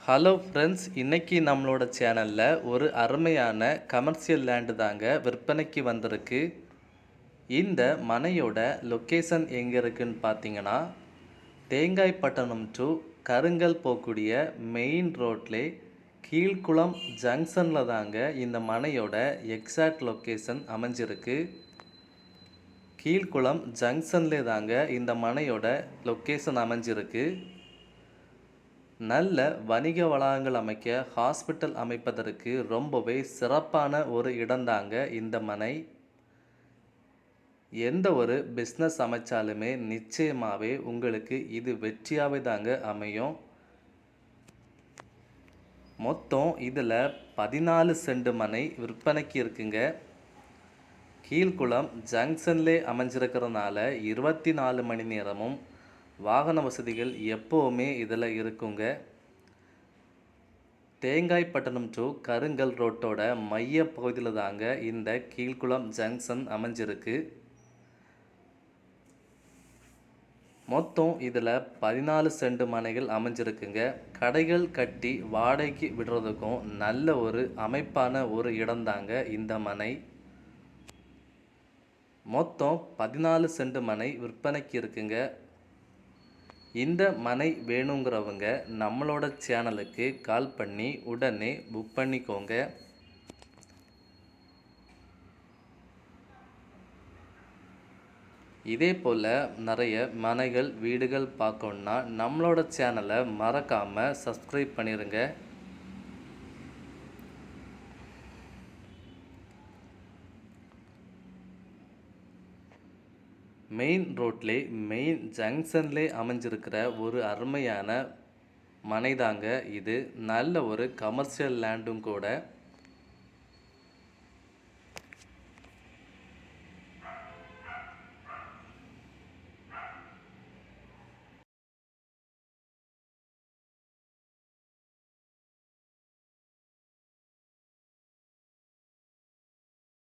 Hello friends, இன்னைக்கு நம்மளோட சேனலில் ஒரு அருமையான கமர்ஷியல் லேண்டு தாங்க விற்பனைக்கு வந்திருக்கு. இந்த மனையோட லொக்கேஷன் எங்கே இருக்குன்னு பார்த்தீங்கன்னா, தேங்காய்பட்டணம் டு கருங்கல் போகக்கூடிய மெயின் ரோட்லே கீழ்குளம் ஜங்ஷனில் தாங்க இந்த மனையோட எக்ஸாக்ட் லொக்கேஷன் அமைஞ்சிருக்கு. கீழ்குளம் ஜங்ஷன்லே தாங்க இந்த மனையோட லொக்கேஷன் அமைஞ்சிருக்கு. நல்ல வணிக வளாகங்கள் அமைக்க, ஹாஸ்பிட்டல் அமைப்பதற்கு ரொம்பவே சிறப்பான ஒரு இடம்தாங்க இந்த மனை. எந்த ஒரு பிஸ்னஸ் அமைச்சாலுமே நிச்சயமாகவே உங்களுக்கு இது வெற்றியாகவே தாங்க அமையும். மொத்தம் இதில் 14 சென்ட் மனை விற்பனைக்கு இருக்குங்க. கீழ்குளம் ஜங்ஷன்லே அமைஞ்சிருக்கிறதுனால 24 மணி நேரமும் வாகன வசதிகள் எப்போவுமே இதில் இருக்குங்க. தேங்காய்பட்டணம் டு கருங்கல் ரோட்டோட மைய பகுதியில் தாங்க இந்த கீழ்குளம் ஜங்ஷன் அமைஞ்சிருக்கு. மொத்தம் இதில் 14 சென்ட் மனைகள் அமைஞ்சிருக்குங்க. கடைகள் கட்டி வாடகைக்கு விடுறதுக்கும் நல்ல ஒரு அமைப்பான ஒரு இடம்தாங்க இந்த மனை. மொத்தம் 14 சென்ட் மனை விற்பனைக்கு இருக்குங்க. இந்த மனை வேணுங்கிறவங்க நம்மளோட சேனலுக்கு கால் பண்ணி உடனே புக் பண்ணிக்கோங்க. இதே போல் நிறைய மனைகள் வீடுகள் பார்க்கணுன்னா நம்மளோட சேனலை மறக்காமல் சப்ஸ்கிரைப் பண்ணிடுங்க. மெயின் ரோட்லே மெயின் ஜங்ஷன்லே அமைஞ்சிருக்கிற ஒரு அருமையான மனை தாங்க இது. நல்ல ஒரு கமர்ஷியல் லேண்டும் கூட.